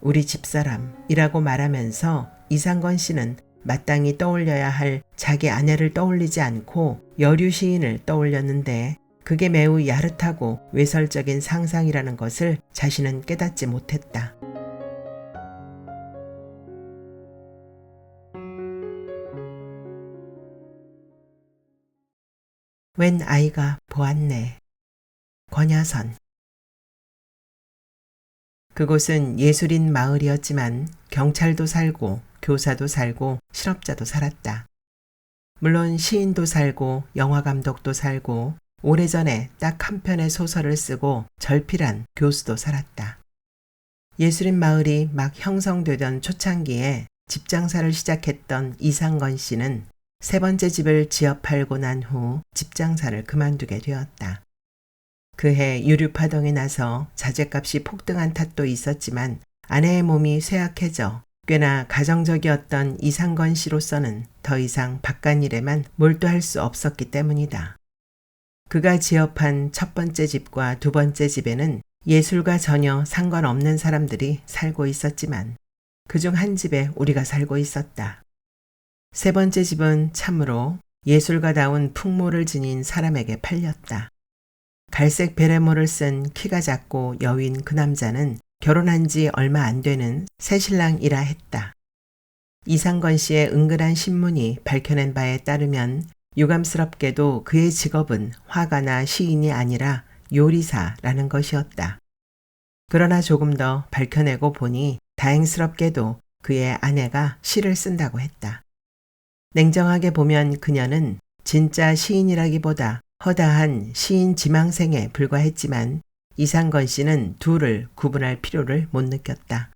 우리 집사람이라고 말하면서 이상건 씨는 마땅히 떠올려야 할 자기 아내를 떠올리지 않고 여류 시인을 떠올렸는데 그게 매우 야릇하고 외설적인 상상이라는 것을 자신은 깨닫지 못했다. 웬 아이가 보았네. 권야선. 그곳은 예술인 마을이었지만 경찰도 살고 교사도 살고 실업자도 살았다. 물론 시인도 살고 영화감독도 살고 오래전에 딱 한 편의 소설을 쓰고 절필한 교수도 살았다. 예술인 마을이 막 형성되던 초창기에 집 장사를 시작했던 이상건 씨는 세 번째 집을 지어 팔고 난 후 집 장사를 그만두게 되었다. 그해 유류파동이 나서 자재값이 폭등한 탓도 있었지만 아내의 몸이 쇠약해져 꽤나 가정적이었던 이상건 씨로서는 더 이상 바깥일에만 몰두할 수 없었기 때문이다. 그가 지어판 첫 번째 집과 두 번째 집에는 예술과 전혀 상관없는 사람들이 살고 있었지만 그중 한 집에 우리가 살고 있었다. 세 번째 집은 참으로 예술가다운 풍모를 지닌 사람에게 팔렸다. 갈색 베레모를 쓴 키가 작고 여윈 그 남자는 결혼한 지 얼마 안 되는 새신랑이라 했다. 이상건 씨의 은근한 신문이 밝혀낸 바에 따르면 유감스럽게도 그의 직업은 화가나 시인이 아니라 요리사라는 것이었다. 그러나 조금 더 밝혀내고 보니 다행스럽게도 그의 아내가 시를 쓴다고 했다. 냉정하게 보면 그녀는 진짜 시인이라기보다 허다한 시인 지망생에 불과했지만 이상건 씨는 둘을 구분할 필요를 못 느꼈다.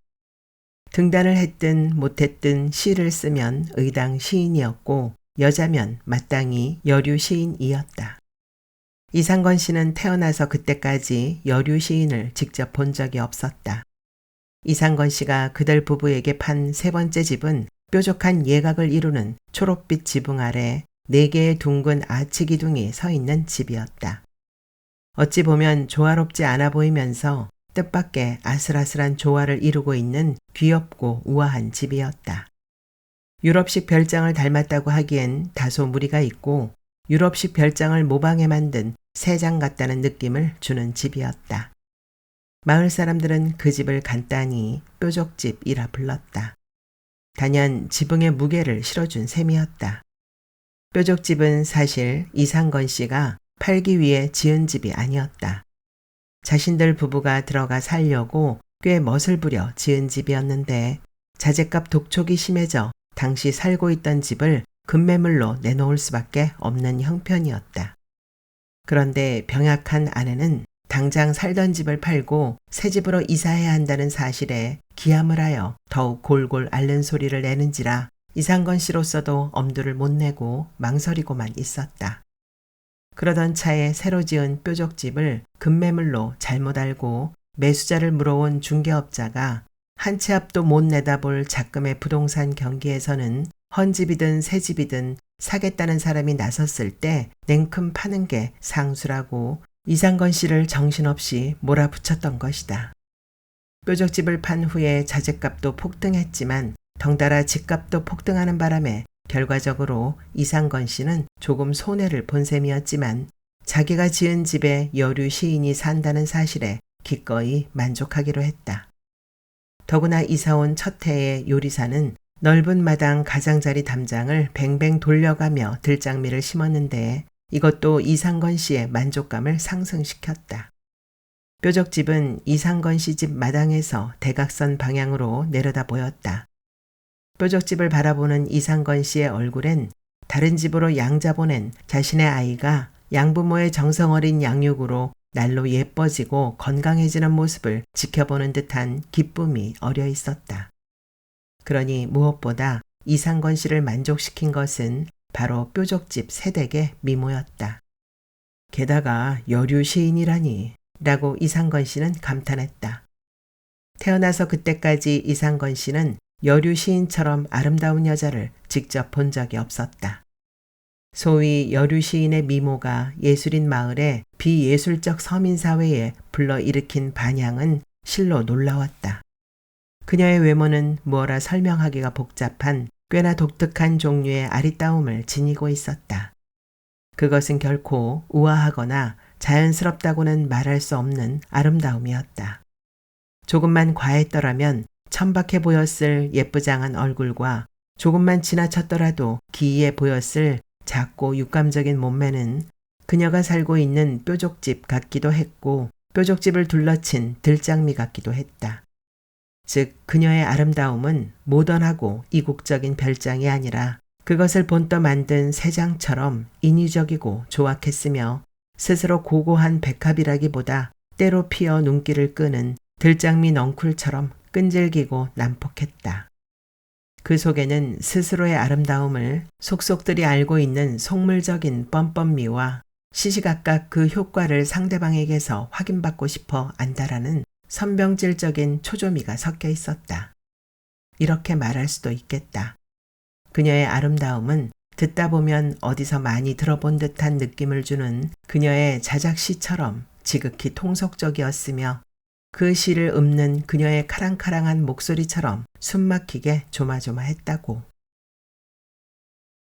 등단을 했든 못했든 시를 쓰면 의당 시인이었고 여자면 마땅히 여류 시인이었다. 이상건 씨는 태어나서 그때까지 여류 시인을 직접 본 적이 없었다. 이상건 씨가 그들 부부에게 판 세 번째 집은 뾰족한 예각을 이루는 초록빛 지붕 아래 4개의 둥근 아치 기둥이 서 있는 집이었다. 어찌 보면 조화롭지 않아 보이면서 뜻밖의 아슬아슬한 조화를 이루고 있는 귀엽고 우아한 집이었다. 유럽식 별장을 닮았다고 하기엔 다소 무리가 있고 유럽식 별장을 모방해 만든 새장 같다는 느낌을 주는 집이었다. 마을 사람들은 그 집을 간단히 뾰족집이라 불렀다. 단연 지붕에 무게를 실어준 셈이었다. 뾰족집은 사실 이상건 씨가 팔기 위해 지은 집이 아니었다. 자신들 부부가 들어가 살려고 꽤 멋을 부려 지은 집이었는데 자재값 독촉이 심해져 당시 살고 있던 집을 급매물로 내놓을 수밖에 없는 형편이었다. 그런데 병약한 아내는 당장 살던 집을 팔고 새 집으로 이사해야 한다는 사실에 기함을 하여 더욱 골골 앓는 소리를 내는지라 이상건 씨로서도 엄두를 못 내고 망설이고만 있었다. 그러던 차에 새로 지은 뾰족집을 급매물로 잘못 알고 매수자를 물어온 중개업자가 한 치 앞도 못 내다볼 작금의 부동산 경기에서는 헌집이든 새집이든 사겠다는 사람이 나섰을 때 냉큼 파는 게 상수라고 이상건 씨를 정신없이 몰아붙였던 것이다. 뾰족집을 판 후에 자재값도 폭등했지만 덩달아 집값도 폭등하는 바람에 결과적으로 이상건 씨는 조금 손해를 본 셈이었지만 자기가 지은 집에 여류 시인이 산다는 사실에 기꺼이 만족하기로 했다. 더구나 이사온 첫 해의 요리사는 넓은 마당 가장자리 담장을 뱅뱅 돌려가며 들장미를 심었는데 이것도 이상건 씨의 만족감을 상승시켰다. 뾰족집은 이상건 씨 집 마당에서 대각선 방향으로 내려다 보였다. 뾰족집을 바라보는 이상건 씨의 얼굴엔 다른 집으로 양자 보낸 자신의 아이가 양부모의 정성어린 양육으로 날로 예뻐지고 건강해지는 모습을 지켜보는 듯한 기쁨이 어려 있었다. 그러니 무엇보다 이상건 씨를 만족시킨 것은 바로 뾰족집 새댁의 미모였다. 게다가 여류 시인이라니 라고 이상건 씨는 감탄했다. 태어나서 그때까지 이상건 씨는 여류 시인처럼 아름다운 여자를 직접 본 적이 없었다. 소위 여류 시인의 미모가 예술인 마을의 비예술적 서민사회에 불러일으킨 반향은 실로 놀라웠다. 그녀의 외모는 무어라 설명하기가 복잡한 꽤나 독특한 종류의 아리따움을 지니고 있었다. 그것은 결코 우아하거나 자연스럽다고는 말할 수 없는 아름다움이었다. 조금만 과했더라면 천박해 보였을 예쁘장한 얼굴과 조금만 지나쳤더라도 기이해 보였을 작고 육감적인 몸매는 그녀가 살고 있는 뾰족집 같기도 했고 뾰족집을 둘러친 들장미 같기도 했다. 즉 그녀의 아름다움은 모던하고 이국적인 별장이 아니라 그것을 본떠 만든 새장처럼 인위적이고 조악했으며 스스로 고고한 백합이라기보다 때로 피어 눈길을 끄는 들장미 넝쿨처럼 끈질기고 난폭했다. 그 속에는 스스로의 아름다움을 속속들이 알고 있는 속물적인 뻔뻔미와 시시각각 그 효과를 상대방에게서 확인받고 싶어 안다라는 선병질적인 초조미가 섞여 있었다. 이렇게 말할 수도 있겠다. 그녀의 아름다움은 듣다 보면 어디서 많이 들어본 듯한 느낌을 주는 그녀의 자작시처럼 지극히 통속적이었으며 그 시를 읊는 그녀의 카랑카랑한 목소리처럼 숨막히게 조마조마했다고.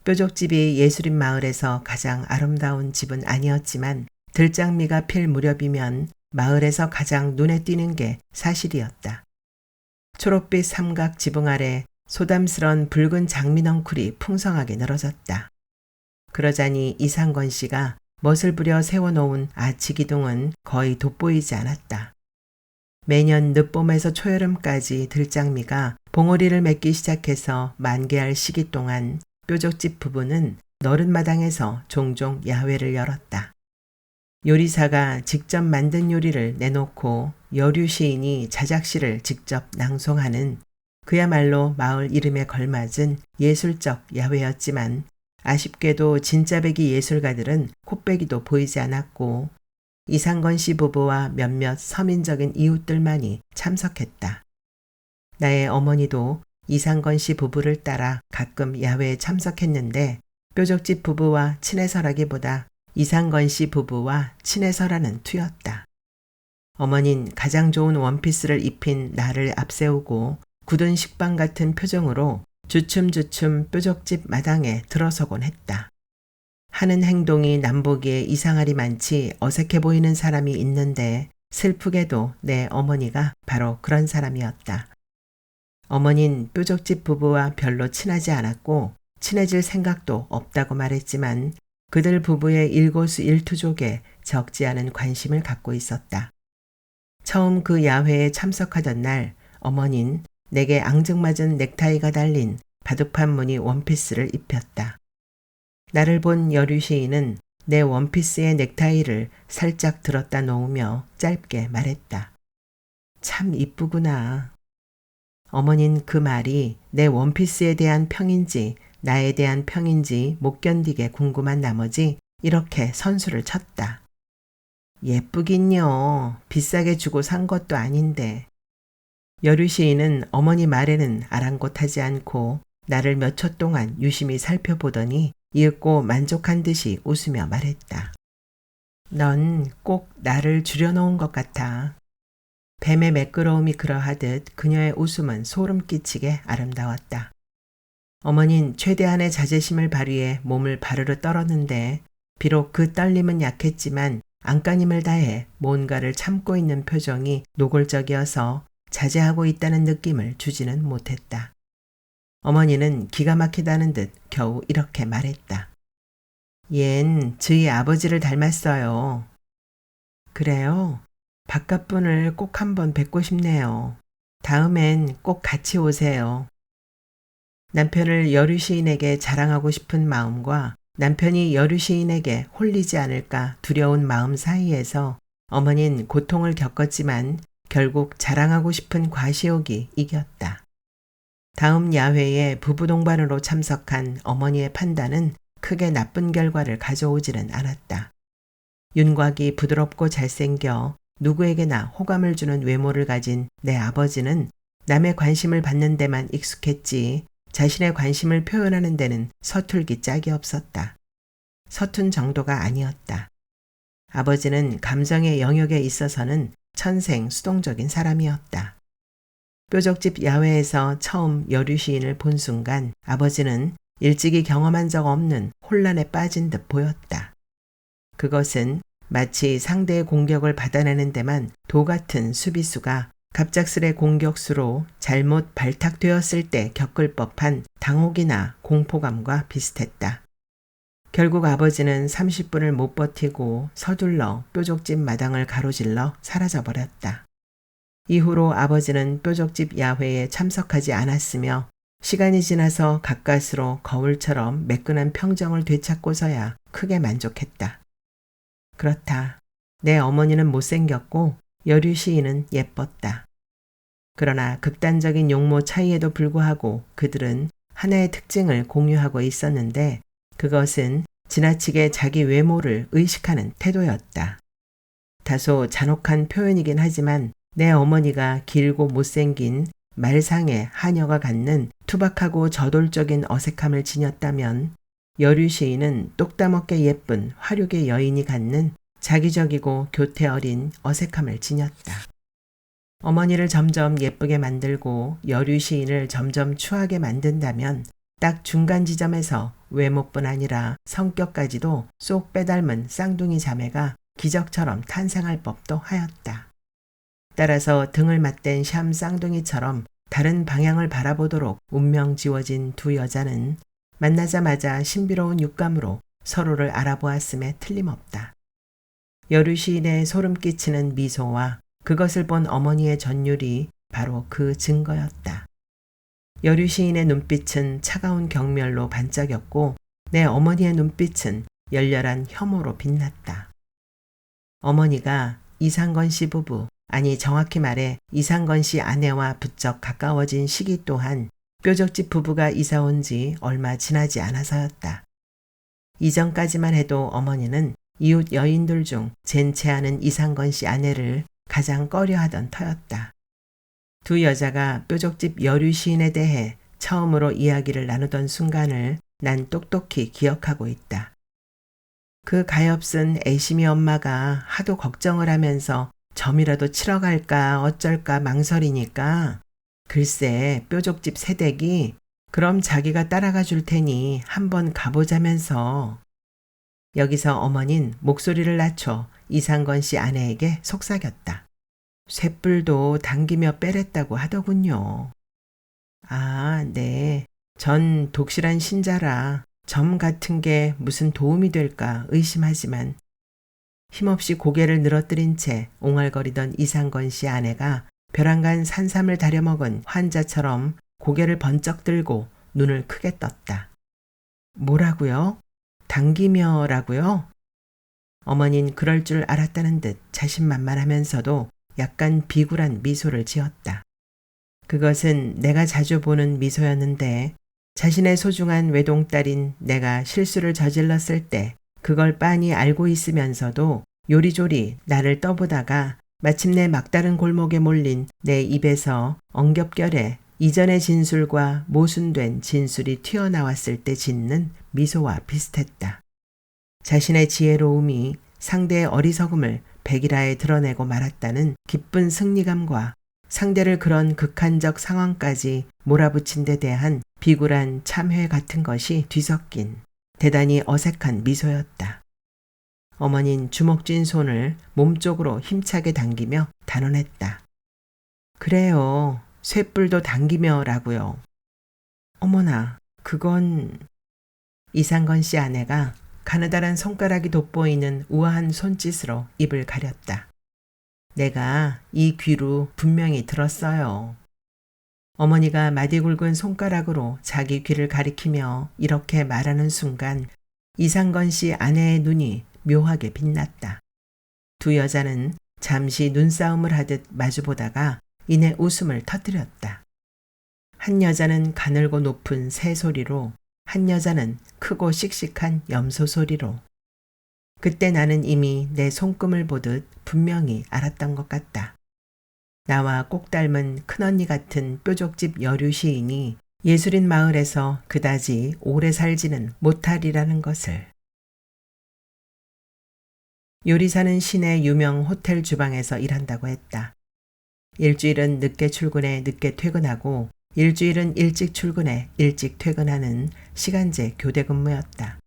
뾰족집이 예술인 마을에서 가장 아름다운 집은 아니었지만 들장미가 필 무렵이면 마을에서 가장 눈에 띄는 게 사실이었다. 초록빛 삼각 지붕 아래 소담스런 붉은 장미 넝쿨이 풍성하게 늘어졌다. 그러자니 이상건 씨가 멋을 부려 세워놓은 아치 기둥은 거의 돋보이지 않았다. 매년 늦봄에서 초여름까지 들장미가 봉오리를 맺기 시작해서 만개할 시기 동안 뾰족집 부부는 너른 마당에서 종종 야외를 열었다. 요리사가 직접 만든 요리를 내놓고 여류 시인이 자작시를 직접 낭송하는 그야말로 마을 이름에 걸맞은 예술적 야외였지만 아쉽게도 진짜배기 예술가들은 콧배기도 보이지 않았고 이상건 씨 부부와 몇몇 서민적인 이웃들만이 참석했다. 나의 어머니도 이상건 씨 부부를 따라 가끔 야외에 참석했는데 뾰족집 부부와 친해서라기보다 이상건 씨 부부와 친해서라는 투였다. 어머닌 가장 좋은 원피스를 입힌 나를 앞세우고 굳은 식빵 같은 표정으로 주춤주춤 뾰족집 마당에 들어서곤 했다. 하는 행동이 남보기에 이상하리만치 어색해 보이는 사람이 있는데 슬프게도 내 어머니가 바로 그런 사람이었다. 어머닌 뾰족집 부부와 별로 친하지 않았고 친해질 생각도 없다고 말했지만 그들 부부의 일거수일투족에 적지 않은 관심을 갖고 있었다. 처음 그 야회에 참석하던 날 어머닌 내게 앙증맞은 넥타이가 달린 바둑판 무늬 원피스를 입혔다. 나를 본 여류 시인은 내 원피스의 넥타이를 살짝 들었다 놓으며 짧게 말했다. 참 이쁘구나. 어머닌 그 말이 내 원피스에 대한 평인지 나에 대한 평인지 못 견디게 궁금한 나머지 이렇게 선수를 쳤다. 예쁘긴요. 비싸게 주고 산 것도 아닌데. 여류 시인은 어머니 말에는 아랑곳하지 않고 나를 몇 초 동안 유심히 살펴보더니 이윽고 만족한 듯이 웃으며 말했다. 넌 꼭 나를 줄여놓은 것 같아. 뱀의 매끄러움이 그러하듯 그녀의 웃음은 소름 끼치게 아름다웠다. 어머닌 최대한의 자제심을 발휘해 몸을 바르르 떨었는데 비록 그 떨림은 약했지만 안간힘을 다해 뭔가를 참고 있는 표정이 노골적이어서 자제하고 있다는 느낌을 주지는 못했다. 어머니는 기가 막히다는 듯 겨우 이렇게 말했다. 얜 저희 아버지를 닮았어요. 그래요? 바깥분을 꼭 한번 뵙고 싶네요. 다음엔 꼭 같이 오세요. 남편을 여류 시인에게 자랑하고 싶은 마음과 남편이 여류 시인에게 홀리지 않을까 두려운 마음 사이에서 어머니는 고통을 겪었지만 결국 자랑하고 싶은 과시욕이 이겼다. 다음 야회에 부부 동반으로 참석한 어머니의 판단은 크게 나쁜 결과를 가져오지는 않았다. 윤곽이 부드럽고 잘생겨 누구에게나 호감을 주는 외모를 가진 내 아버지는 남의 관심을 받는 데만 익숙했지 자신의 관심을 표현하는 데는 서툴기 짝이 없었다. 서툰 정도가 아니었다. 아버지는 감정의 영역에 있어서는 천생 수동적인 사람이었다. 뾰족집 야외에서 처음 여류 시인을 본 순간 아버지는 일찍이 경험한 적 없는 혼란에 빠진 듯 보였다. 그것은 마치 상대의 공격을 받아내는 데만 도 같은 수비수가 갑작스레 공격수로 잘못 발탁되었을 때 겪을 법한 당혹이나 공포감과 비슷했다. 결국 아버지는 30분을 못 버티고 서둘러 뾰족집 마당을 가로질러 사라져버렸다. 이후로 아버지는 뾰족집 야회에 참석하지 않았으며 시간이 지나서 가까스로 거울처럼 매끈한 평정을 되찾고서야 크게 만족했다. 그렇다. 내 어머니는 못생겼고 여류 시인은 예뻤다. 그러나 극단적인 용모 차이에도 불구하고 그들은 하나의 특징을 공유하고 있었는데 그것은 지나치게 자기 외모를 의식하는 태도였다. 다소 잔혹한 표현이긴 하지만 내 어머니가 길고 못생긴 말상의 하녀가 갖는 투박하고 저돌적인 어색함을 지녔다면 여류 시인은 똑따먹게 예쁜 화류계 여인이 갖는 자기적이고 교태 어린 어색함을 지녔다. 어머니를 점점 예쁘게 만들고 여류 시인을 점점 추하게 만든다면 딱 중간 지점에서 외모뿐 아니라 성격까지도 쏙 빼닮은 쌍둥이 자매가 기적처럼 탄생할 법도 하였다. 따라서 등을 맞댄 샴 쌍둥이처럼 다른 방향을 바라보도록 운명 지워진 두 여자는 만나자마자 신비로운 육감으로 서로를 알아보았음에 틀림없다. 여류 시인의 소름 끼치는 미소와 그것을 본 어머니의 전율이 바로 그 증거였다. 여류 시인의 눈빛은 차가운 경멸로 반짝였고 내 어머니의 눈빛은 열렬한 혐오로 빛났다. 어머니가 이상건 씨 부부, 아니 정확히 말해 이상건 씨 아내와 부쩍 가까워진 시기 또한 뾰족집 부부가 이사 온 지 얼마 지나지 않아서였다. 이전까지만 해도 어머니는 이웃 여인들 중 젠체하는 이상건 씨 아내를 가장 꺼려하던 터였다. 두 여자가 뾰족집 여류 시인에 대해 처음으로 이야기를 나누던 순간을 난 똑똑히 기억하고 있다. 그 가엾은 애심이 엄마가 하도 걱정을 하면서 점이라도 치러 갈까 어쩔까 망설이니까 글쎄 뾰족집 새댁이 그럼 자기가 따라가 줄 테니 한번 가보자면서. 여기서 어머닌 목소리를 낮춰 이상건 씨 아내에게 속삭였다. 쇳불도 당기며 빼랬다고 하더군요. 아, 네. 전 독실한 신자라 점 같은 게 무슨 도움이 될까 의심하지만 힘없이 고개를 늘어뜨린 채 옹알거리던 이상건 씨 아내가 벼랑간 산삼을 다려먹은 환자처럼 고개를 번쩍 들고 눈을 크게 떴다. 뭐라고요? 당기며라고요? 어머닌 그럴 줄 알았다는 듯 자신만만하면서도 약간 비굴한 미소를 지었다. 그것은 내가 자주 보는 미소였는데 자신의 소중한 외동딸인 내가 실수를 저질렀을 때 그걸 빤히 알고 있으면서도 요리조리 나를 떠보다가 마침내 막다른 골목에 몰린 내 입에서 엉겹결에 이전의 진술과 모순된 진술이 튀어나왔을 때 짓는 미소와 비슷했다. 자신의 지혜로움이 상대의 어리석음을 백일하에 드러내고 말았다는 기쁜 승리감과 상대를 그런 극한적 상황까지 몰아붙인 데 대한 비굴한 참회 같은 것이 뒤섞인 대단히 어색한 미소였다. 어머닌 주먹 쥔 손을 몸쪽으로 힘차게 당기며 단언했다. 그래요. 쇳불도 당기며라고요. 어머나, 그건... 이상건 씨 아내가 가느다란 손가락이 돋보이는 우아한 손짓으로 입을 가렸다. 내가 이 귀로 분명히 들었어요. 어머니가 마디 굵은 손가락으로 자기 귀를 가리키며 이렇게 말하는 순간 이상건 씨 아내의 눈이 묘하게 빛났다. 두 여자는 잠시 눈싸움을 하듯 마주보다가 이내 웃음을 터뜨렸다. 한 여자는 가늘고 높은 새 소리로, 한 여자는 크고 씩씩한 염소 소리로. 그때 나는 이미 내 손금을 보듯 분명히 알았던 것 같다. 나와 꼭 닮은 큰언니 같은 뾰족집 여류 시인이 예술인 마을에서 그다지 오래 살지는 못하리라는 것을. 요리사는 시내 유명 호텔 주방에서 일한다고 했다. 일주일은 늦게 출근해 늦게 퇴근하고 일주일은 일찍 출근해 일찍 퇴근하는 시간제 교대 근무였다.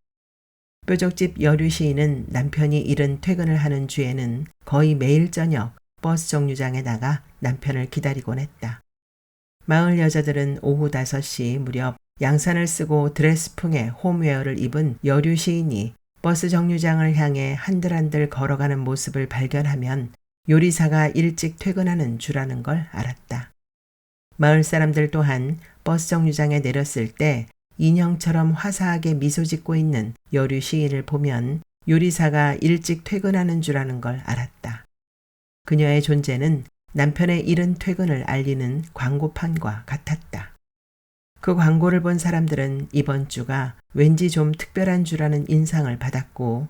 뾰족집 여류 시인은 남편이 이른 퇴근을 하는 주에는 거의 매일 저녁 버스 정류장에 나가 남편을 기다리곤 했다. 마을 여자들은 오후 5시 무렵 양산을 쓰고 드레스풍의 홈웨어를 입은 여류 시인이 버스 정류장을 향해 한들한들 걸어가는 모습을 발견하면 요리사가 일찍 퇴근하는 주라는 걸 알았다. 마을 사람들 또한 버스 정류장에 내렸을 때 인형처럼 화사하게 미소 짓고 있는 여류 시인을 보면 요리사가 일찍 퇴근하는 주라는 걸 알았다. 그녀의 존재는 남편의 이른 퇴근을 알리는 광고판과 같았다. 그 광고를 본 사람들은 이번 주가 왠지 좀 특별한 주라는 인상을 받았고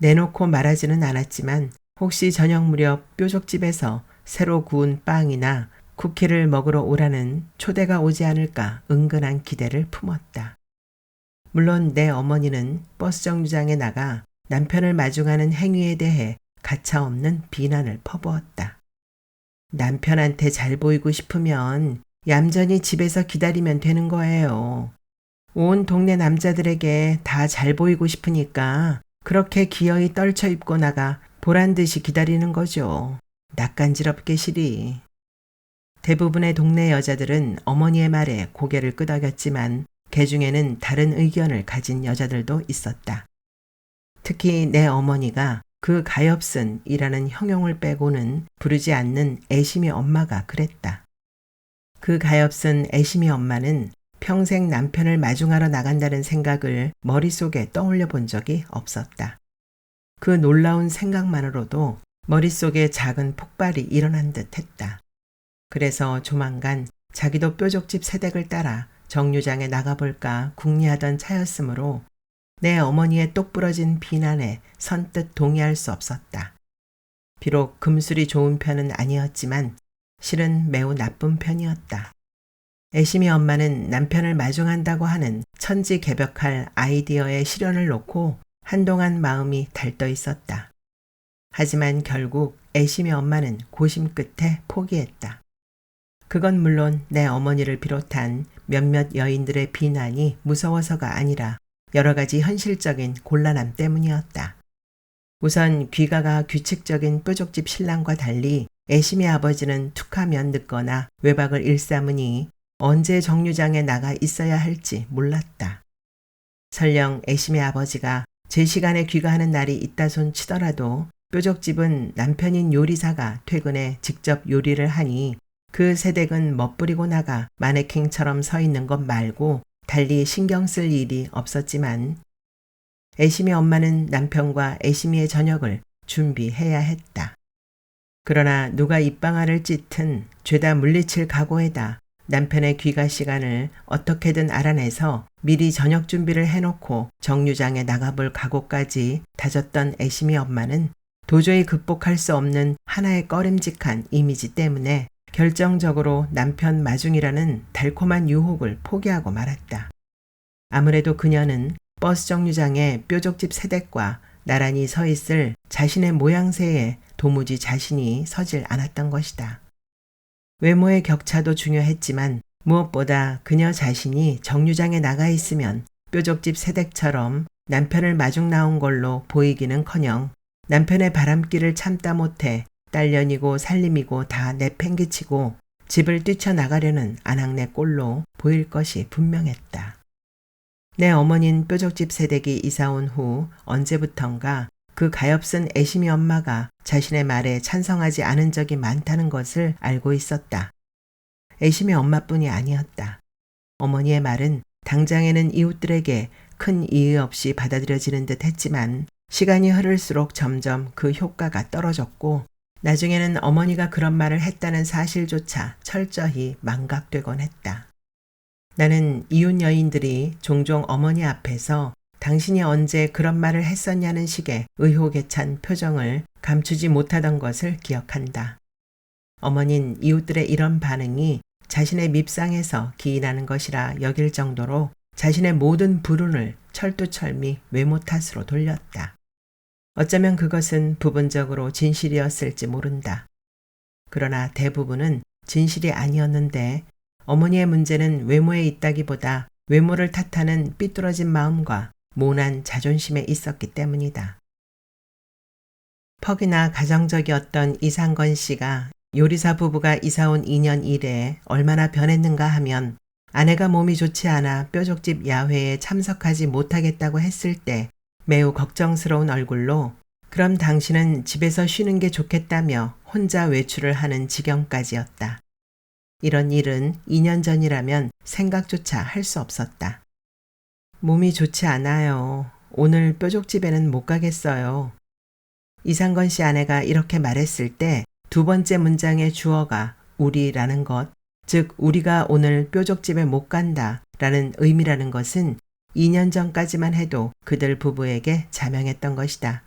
내놓고 말하지는 않았지만 혹시 저녁 무렵 뾰족집에서 새로 구운 빵이나 쿠키를 먹으러 오라는 초대가 오지 않을까 은근한 기대를 품었다. 물론 내 어머니는 버스 정류장에 나가 남편을 마중하는 행위에 대해 가차없는 비난을 퍼부었다. 남편한테 잘 보이고 싶으면 얌전히 집에서 기다리면 되는 거예요. 온 동네 남자들에게 다 잘 보이고 싶으니까 그렇게 기어이 떨쳐 입고 나가 보란 듯이 기다리는 거죠. 낯간지럽게 시리. 대부분의 동네 여자들은 어머니의 말에 고개를 끄덕였지만 그 중에는 다른 의견을 가진 여자들도 있었다. 특히 내 어머니가 그 가엾은이라는 형용을 빼고는 부르지 않는 애심이 엄마가 그랬다. 그 가엾은 애심이 엄마는 평생 남편을 마중하러 나간다는 생각을 머릿속에 떠올려 본 적이 없었다. 그 놀라운 생각만으로도 머릿속에 작은 폭발이 일어난 듯 했다. 그래서 조만간 자기도 뾰족집 새댁을 따라 정류장에 나가볼까 궁리하던 차였으므로 내 어머니의 똑부러진 비난에 선뜻 동의할 수 없었다. 비록 금술이 좋은 편은 아니었지만 실은 매우 나쁜 편이었다. 애심이 엄마는 남편을 마중한다고 하는 천지개벽할 아이디어의 실현을 놓고 한동안 마음이 달떠 있었다. 하지만 결국 애심이 엄마는 고심 끝에 포기했다. 그건 물론 내 어머니를 비롯한 몇몇 여인들의 비난이 무서워서가 아니라 여러 가지 현실적인 곤란함 때문이었다. 우선 귀가가 규칙적인 뾰족집 신랑과 달리 애심이 아버지는 툭하면 늦거나 외박을 일삼으니 언제 정류장에 나가 있어야 할지 몰랐다. 설령 애심이 아버지가 제 시간에 귀가하는 날이 있다 손 치더라도 뾰족집은 남편인 요리사가 퇴근해 직접 요리를 하니 그 새댁은 멋부리고 나가 마네킹처럼 서 있는 것 말고 달리 신경 쓸 일이 없었지만 애심이 엄마는 남편과 애심이의 저녁을 준비해야 했다. 그러나 누가 입방아를 찢든 죄다 물리칠 각오에다 남편의 귀가 시간을 어떻게든 알아내서 미리 저녁 준비를 해놓고 정류장에 나가볼 각오까지 다졌던 애심이 엄마는 도저히 극복할 수 없는 하나의 꺼림직한 이미지 때문에 결정적으로 남편 마중이라는 달콤한 유혹을 포기하고 말았다. 아무래도 그녀는 버스 정류장에 뾰족집 새댁과 나란히 서 있을 자신의 모양새에 도무지 자신이 서질 않았던 것이다. 외모의 격차도 중요했지만 무엇보다 그녀 자신이 정류장에 나가 있으면 뾰족집 새댁처럼 남편을 마중 나온 걸로 보이기는커녕 남편의 바람길을 참다 못해 딸년이고 살림이고 다 내팽개치고 집을 뛰쳐나가려는 아낙네 꼴로 보일 것이 분명했다. 내 어머닌 뾰족집 새댁이 이사온 후 언제부턴가 그 가엾은 애심이 엄마가 자신의 말에 찬성하지 않은 적이 많다는 것을 알고 있었다. 애심이 엄마뿐이 아니었다. 어머니의 말은 당장에는 이웃들에게 큰 이의 없이 받아들여지는 듯 했지만 시간이 흐를수록 점점 그 효과가 떨어졌고 나중에는 어머니가 그런 말을 했다는 사실조차 철저히 망각되곤 했다. 나는 이웃 여인들이 종종 어머니 앞에서 당신이 언제 그런 말을 했었냐는 식의 의혹에 찬 표정을 감추지 못하던 것을 기억한다. 어머닌 이웃들의 이런 반응이 자신의 밉상에서 기인하는 것이라 여길 정도로 자신의 모든 불운을 철두철미 외모 탓으로 돌렸다. 어쩌면 그것은 부분적으로 진실이었을지 모른다. 그러나 대부분은 진실이 아니었는데 어머니의 문제는 외모에 있다기보다 외모를 탓하는 삐뚤어진 마음과 모난 자존심에 있었기 때문이다. 퍽이나 가정적이었던 이상건 씨가 요리사 부부가 이사온 2년 이래에 얼마나 변했는가 하면 아내가 몸이 좋지 않아 뾰족집 야회에 참석하지 못하겠다고 했을 때 매우 걱정스러운 얼굴로 그럼 당신은 집에서 쉬는 게 좋겠다며 혼자 외출을 하는 지경까지였다. 이런 일은 2년 전이라면 생각조차 할 수 없었다. 몸이 좋지 않아요. 오늘 뾰족집에는 못 가겠어요. 이상건 씨 아내가 이렇게 말했을 때 두 번째 문장의 주어가 우리라는 것, 즉 우리가 오늘 뾰족집에 못 간다 라는 의미라는 것은 2년 전까지만 해도 그들 부부에게 자명했던 것이다.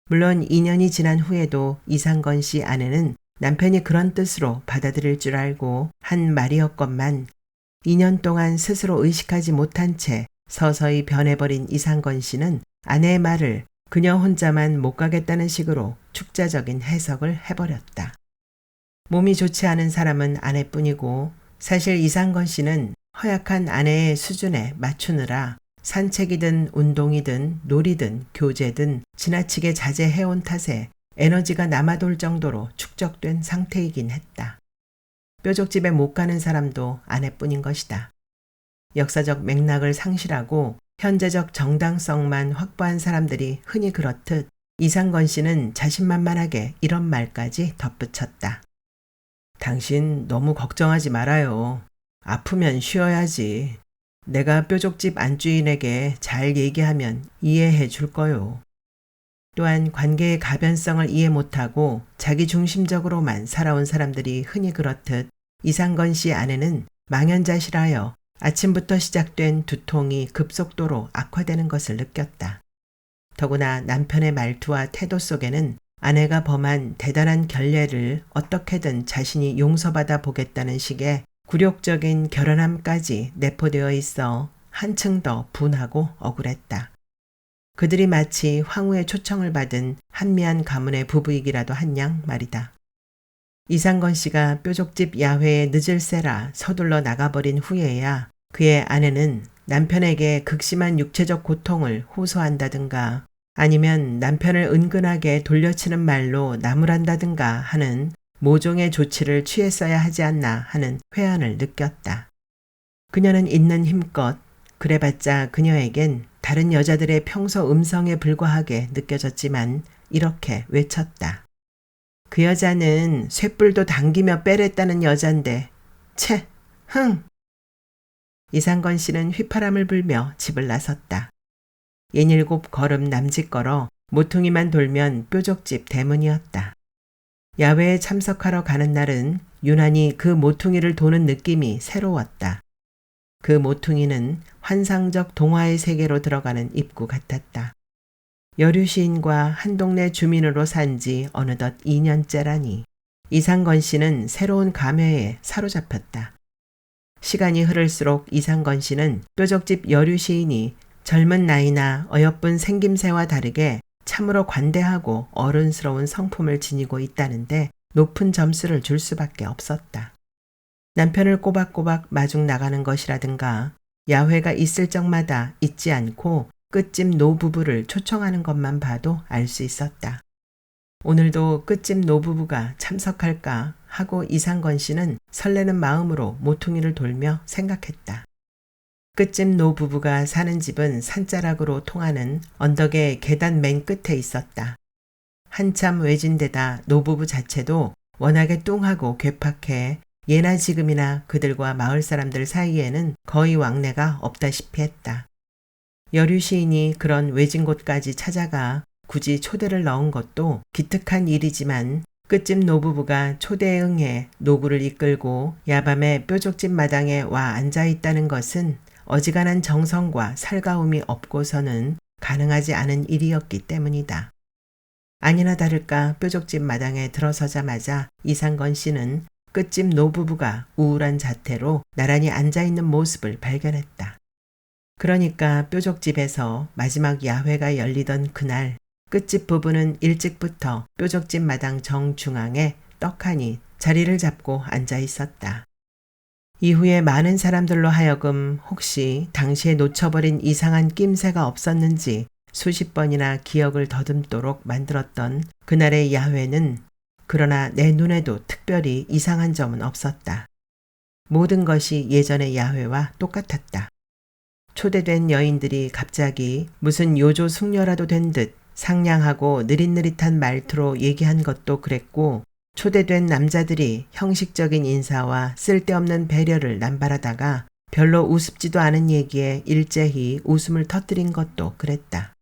물론 2년이 지난 후에도 이상건 씨 아내는 남편이 그런 뜻으로 받아들일 줄 알고 한 말이었건만 2년 동안 스스로 의식하지 못한 채 서서히 변해버린 이상건 씨는 아내의 말을 그녀 혼자만 못 가겠다는 식으로 축자적인 해석을 해버렸다. 몸이 좋지 않은 사람은 아내뿐이고 사실 이상건 씨는 허약한 아내의 수준에 맞추느라 산책이든 운동이든 놀이든 교제든 지나치게 자제해온 탓에 에너지가 남아돌 정도로 축적된 상태이긴 했다. 뾰족집에 못 가는 사람도 아내뿐인 것이다. 역사적 맥락을 상실하고 현재적 정당성만 확보한 사람들이 흔히 그렇듯 이상건 씨는 자신만만하게 이런 말까지 덧붙였다. 당신 너무 걱정하지 말아요. 아프면 쉬어야지. 내가 뾰족집 안주인에게 잘 얘기하면 이해해 줄 거요. 또한 관계의 가변성을 이해 못하고 자기 중심적으로만 살아온 사람들이 흔히 그렇듯 이상건 씨 아내는 망연자실하여 아침부터 시작된 두통이 급속도로 악화되는 것을 느꼈다. 더구나 남편의 말투와 태도 속에는 아내가 범한 대단한 결례를 어떻게든 자신이 용서받아 보겠다는 식의 굴욕적인 결연함까지 내포되어 있어 한층 더 분하고 억울했다. 그들이 마치 황후의 초청을 받은 한미한 가문의 부부이기라도 한양 말이다. 이상건 씨가 뾰족집 야회에 늦을세라 서둘러 나가버린 후에야 그의 아내는 남편에게 극심한 육체적 고통을 호소한다든가 아니면 남편을 은근하게 돌려치는 말로 나무란다든가 하는 모종의 조치를 취했어야 하지 않나 하는 회한을 느꼈다. 그녀는 있는 힘껏 그래봤자 그녀에겐 다른 여자들의 평소 음성에 불과하게 느껴졌지만 이렇게 외쳤다. 그 여자는 쇳불도 당기며 빼랬다는 여잔데 채! 흥! 이상건 씨는 휘파람을 불며 집을 나섰다. 67걸음 남짓 걸어 모퉁이만 돌면 뾰족집 대문이었다. 야외에 참석하러 가는 날은 유난히 그 모퉁이를 도는 느낌이 새로웠다. 그 모퉁이는 환상적 동화의 세계로 들어가는 입구 같았다. 여류 시인과 한 동네 주민으로 산 지 어느덧 2년째라니 이상건 씨는 새로운 감회에 사로잡혔다. 시간이 흐를수록 이상건 씨는 뾰족집 여류 시인이 젊은 나이나 어여쁜 생김새와 다르게 참으로 관대하고 어른스러운 성품을 지니고 있다는데 높은 점수를 줄 수밖에 없었다. 남편을 꼬박꼬박 마중 나가는 것이라든가 야회가 있을 적마다 잊지 않고 끝집 노부부를 초청하는 것만 봐도 알 수 있었다. 오늘도 끝집 노부부가 참석할까 하고 이상건 씨는 설레는 마음으로 모퉁이를 돌며 생각했다. 끝집 노부부가 사는 집은 산자락으로 통하는 언덕의 계단 맨 끝에 있었다. 한참 외진 데다 노부부 자체도 워낙에 뚱하고 괴팍해 예나 지금이나 그들과 마을 사람들 사이에는 거의 왕래가 없다시피 했다. 여류 시인이 그런 외진 곳까지 찾아가 굳이 초대를 넣은 것도 기특한 일이지만 끝집 노부부가 초대에 응해 노구를 이끌고 야밤에 뾰족집 마당에 와 앉아있다는 것은 어지간한 정성과 살가움이 없고서는 가능하지 않은 일이었기 때문이다. 아니나 다를까 뾰족집 마당에 들어서자마자 이상건 씨는 끝집 노부부가 우울한 자태로 나란히 앉아있는 모습을 발견했다. 그러니까 뾰족집에서 마지막 야회가 열리던 그날 끝집 부부는 일찍부터 뾰족집 마당 정중앙에 떡하니 자리를 잡고 앉아 있었다. 이후에 많은 사람들로 하여금 혹시 당시에 놓쳐버린 이상한 낌새가 없었는지 수십 번이나 기억을 더듬도록 만들었던 그날의 야훼는 그러나 내 눈에도 특별히 이상한 점은 없었다. 모든 것이 예전의 야훼와 똑같았다. 초대된 여인들이 갑자기 무슨 요조 숙녀라도 된 듯 상냥하고 느릿느릿한 말투로 얘기한 것도 그랬고, 초대된 남자들이 형식적인 인사와 쓸데없는 배려를 남발하다가 별로 우습지도 않은 얘기에 일제히 웃음을 터뜨린 것도 그랬다.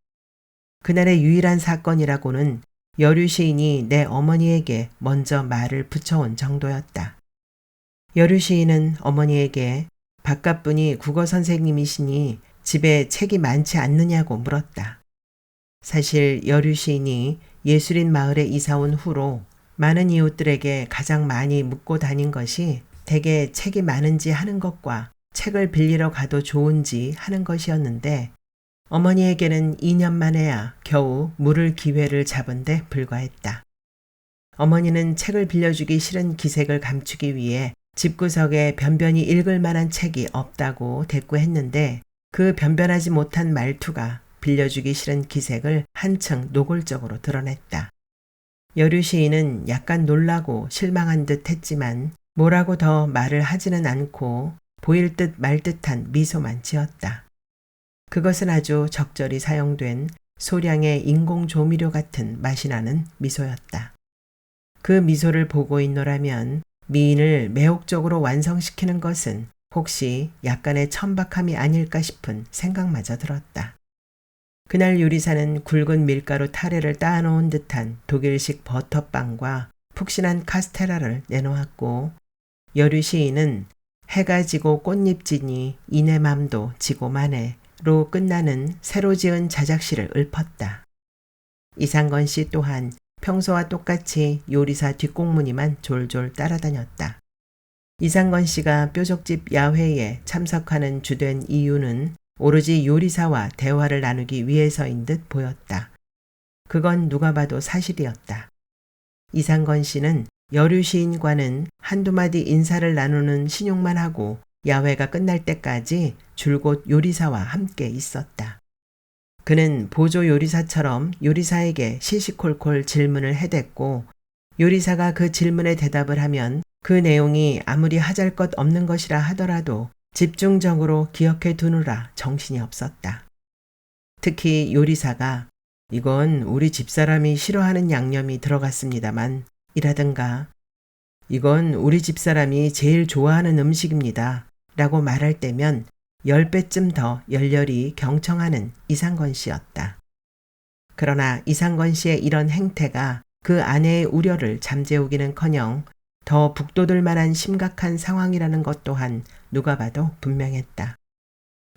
그날의 유일한 사건이라고는 여류 시인이 내 어머니에게 먼저 말을 붙여온 정도였다. 여류 시인은 어머니에게 바깥분이 국어 선생님이시니 집에 책이 많지 않느냐고 물었다. 사실 여류 시인이 예술인 마을에 이사온 후로 많은 이웃들에게 가장 많이 묻고 다닌 것이 대개 책이 많은지 하는 것과 책을 빌리러 가도 좋은지 하는 것이었는데, 어머니에게는 2년 만에야 겨우 물을 기회를 잡은 데 불과했다. 어머니는 책을 빌려주기 싫은 기색을 감추기 위해 집구석에 변변히 읽을 만한 책이 없다고 대꾸했는데, 그 변변하지 못한 말투가 빌려주기 싫은 기색을 한층 노골적으로 드러냈다. 여류 시인은 약간 놀라고 실망한 듯 했지만 뭐라고 더 말을 하지는 않고 보일 듯 말 듯한 미소만 지었다. 그것은 아주 적절히 사용된 소량의 인공 조미료 같은 맛이 나는 미소였다. 그 미소를 보고 있노라면 미인을 매혹적으로 완성시키는 것은 혹시 약간의 천박함이 아닐까 싶은 생각마저 들었다. 그날 요리사는 굵은 밀가루 타레를 따놓은 듯한 독일식 버터빵과 푹신한 카스테라를 내놓았고, 여류 시인은 해가 지고 꽃잎 지니 이내 맘도 지고 마네로 끝나는 새로 지은 자작시를 읊었다. 이상건 씨 또한 평소와 똑같이 요리사 뒷공무니만 졸졸 따라다녔다. 이상건 씨가 뾰족집 야회에 참석하는 주된 이유는 오로지 요리사와 대화를 나누기 위해서인 듯 보였다. 그건 누가 봐도 사실이었다. 이상건 씨는 여류 시인과는 한두 마디 인사를 나누는 신용만 하고 야회가 끝날 때까지 줄곧 요리사와 함께 있었다. 그는 보조 요리사처럼 요리사에게 시시콜콜 질문을 해댔고, 요리사가 그 질문에 대답을 하면 그 내용이 아무리 하잘것 없는 것이라 하더라도 집중적으로 기억해 두느라 정신이 없었다. 특히 요리사가 이건 우리 집사람이 싫어하는 양념이 들어갔습니다만 이라든가 이건 우리 집사람이 제일 좋아하는 음식입니다 라고 말할 때면 10배쯤 더 열렬히 경청하는 이상건 씨였다. 그러나 이상건 씨의 이런 행태가 그 아내의 우려를 잠재우기는커녕 더 북돋을 만한 심각한 상황이라는 것 또한 누가 봐도 분명했다.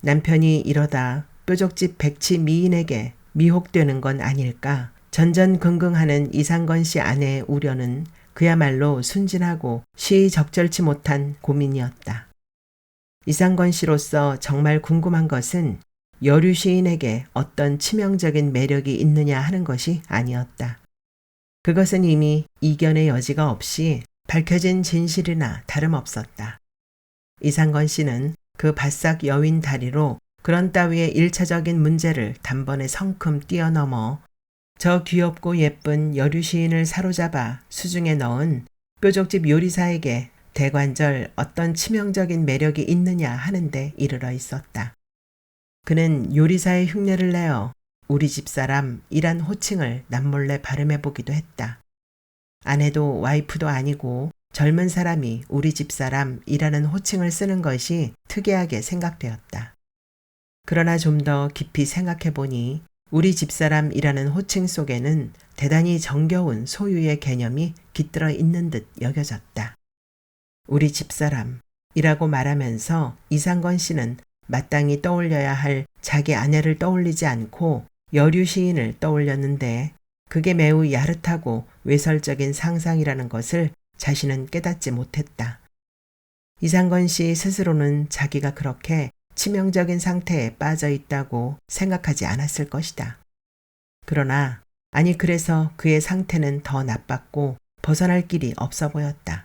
남편이 이러다 뾰족집 백치 미인에게 미혹되는 건 아닐까 전전긍긍하는 이상건 씨 아내의 우려는 그야말로 순진하고 시의적절치 못한 고민이었다. 이상건 씨로서 정말 궁금한 것은 여류 시인에게 어떤 치명적인 매력이 있느냐 하는 것이 아니었다. 그것은 이미 이견의 여지가 없이 밝혀진 진실이나 다름없었다. 이상건 씨는 그 바싹 여윈 다리로 그런 따위의 1차적인 문제를 단번에 성큼 뛰어넘어 저 귀엽고 예쁜 여류 시인을 사로잡아 수중에 넣은 뾰족집 요리사에게 대관절 어떤 치명적인 매력이 있느냐 하는데 이르러 있었다. 그는 요리사의 흉내를 내어 우리 집사람이란 호칭을 남몰래 발음해보기도 했다. 아내도 와이프도 아니고 젊은 사람이 우리 집사람이라는 호칭을 쓰는 것이 특이하게 생각되었다. 그러나 좀 더 깊이 생각해보니 우리 집사람이라는 호칭 속에는 대단히 정겨운 소유의 개념이 깃들어 있는 듯 여겨졌다. 우리 집사람이라고 말하면서 이상건 씨는 마땅히 떠올려야 할 자기 아내를 떠올리지 않고 여류 시인을 떠올렸는데 그게 매우 야릇하고 외설적인 상상이라는 것을 자신은 깨닫지 못했다. 이상건 씨 스스로는 자기가 그렇게 치명적인 상태에 빠져 있다고 생각하지 않았을 것이다. 그러나 그래서 그의 상태는 더 나빴고 벗어날 길이 없어 보였다.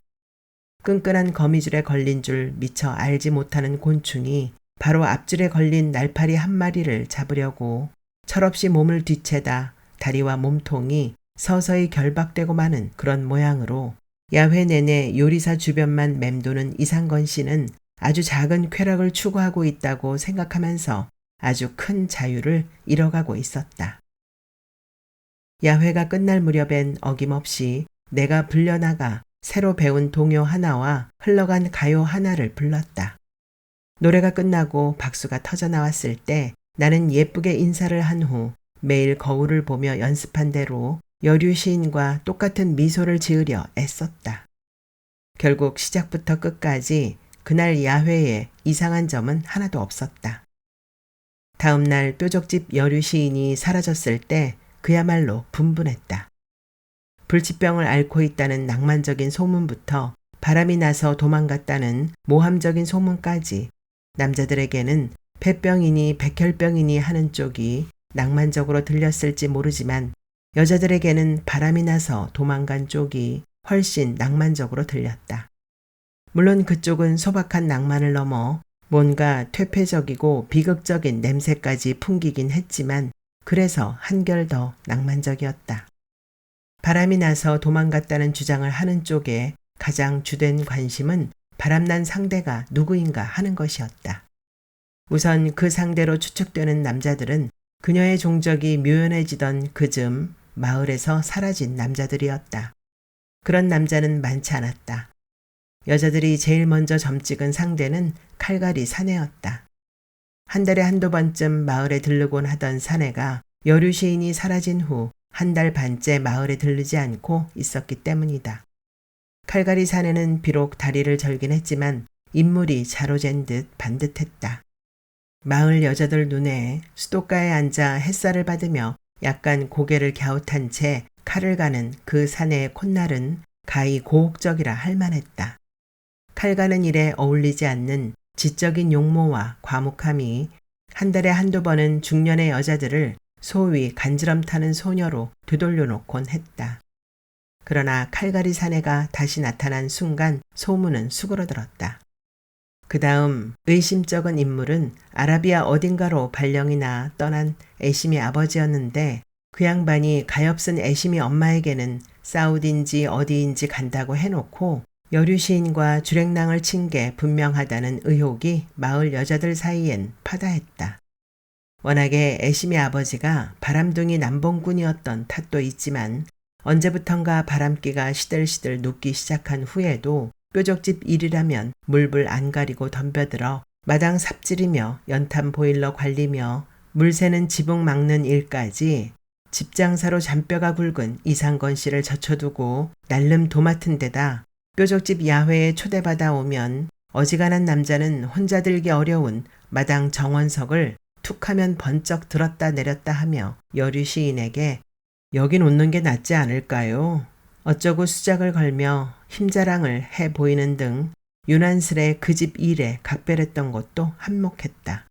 끈끈한 거미줄에 걸린 줄 미처 알지 못하는 곤충이 바로 앞줄에 걸린 날파리 한 마리를 잡으려고 철없이 몸을 뒤채다 다리와 몸통이 서서히 결박되고 마는 그런 모양으로 야회 내내 요리사 주변만 맴도는 이상건 씨는 아주 작은 쾌락을 추구하고 있다고 생각하면서 아주 큰 자유를 잃어가고 있었다. 야회가 끝날 무렵엔 어김없이 내가 불려나가 새로 배운 동요 하나와 흘러간 가요 하나를 불렀다. 노래가 끝나고 박수가 터져 나왔을 때 나는 예쁘게 인사를 한 후 매일 거울을 보며 연습한 대로 여류 시인과 똑같은 미소를 지으려 애썼다. 결국 시작부터 끝까지 그날 야회에 이상한 점은 하나도 없었다. 다음 날 뾰족집 여류 시인이 사라졌을 때 그야말로 분분했다. 불치병을 앓고 있다는 낭만적인 소문부터 바람이 나서 도망갔다는 모함적인 소문까지 남자들에게는 폐병이니 백혈병이니 하는 쪽이 낭만적으로 들렸을지 모르지만 여자들에게는 바람이 나서 도망간 쪽이 훨씬 낭만적으로 들렸다. 물론 그쪽은 소박한 낭만을 넘어 뭔가 퇴폐적이고 비극적인 냄새까지 풍기긴 했지만 그래서 한결 더 낭만적이었다. 바람이 나서 도망갔다는 주장을 하는 쪽에 가장 주된 관심은 바람난 상대가 누구인가 하는 것이었다. 우선 그 상대로 추측되는 남자들은 그녀의 종적이 묘연해지던 그즈음 마을에서 사라진 남자들이었다. 그런 남자는 많지 않았다. 여자들이 제일 먼저 점찍은 상대는 칼갈이 사내였다. 한 달에 한두 번쯤 마을에 들르곤 하던 사내가 여류 시인이 사라진 후 한 달 반째 마을에 들르지 않고 있었기 때문이다. 칼갈이 사내는 비록 다리를 절긴 했지만 인물이 자로잰 듯 반듯했다. 마을 여자들 눈에 수도가에 앉아 햇살을 받으며 약간 고개를 갸웃한 채 칼을 가는 그 사내의 콧날은 가히 고혹적이라 할 만했다. 칼 가는 일에 어울리지 않는 지적인 용모와 과묵함이 한 달에 한두 번은 중년의 여자들을 소위 간지럼 타는 소녀로 되돌려 놓곤 했다. 그러나 칼갈이 사내가 다시 나타난 순간 소문은 수그러들었다. 그 다음 의심쩍은 인물은 아라비아 어딘가로 발령이 나 떠난 애심이 아버지였는데 그 양반이 가엾은 애심이 엄마에게는 사우디인지 어디인지 간다고 해놓고 여류 시인과 주랭랑을 친 게 분명하다는 의혹이 마을 여자들 사이엔 파다했다. 워낙에 애심이 아버지가 바람둥이 남봉꾼이었던 탓도 있지만 언제부턴가 바람기가 시들시들 눕기 시작한 후에도 뾰족집 일이라면 물불 안 가리고 덤벼들어 마당 삽질이며 연탄 보일러 관리며 물 새는 지붕 막는 일까지 집장사로 잔뼈가 굵은 이상건 씨를 젖혀두고 날름 도맡은 데다 뾰족집 야회에 초대받아 오면 어지간한 남자는 혼자 들기 어려운 마당 정원석을 툭하면 번쩍 들었다 내렸다 하며 여류 시인에게 여긴 웃는 게 낫지 않을까요? 어쩌고 수작을 걸며 힘자랑을 해 보이는 등 유난스레 그 집 일에 각별했던 것도 한몫했다.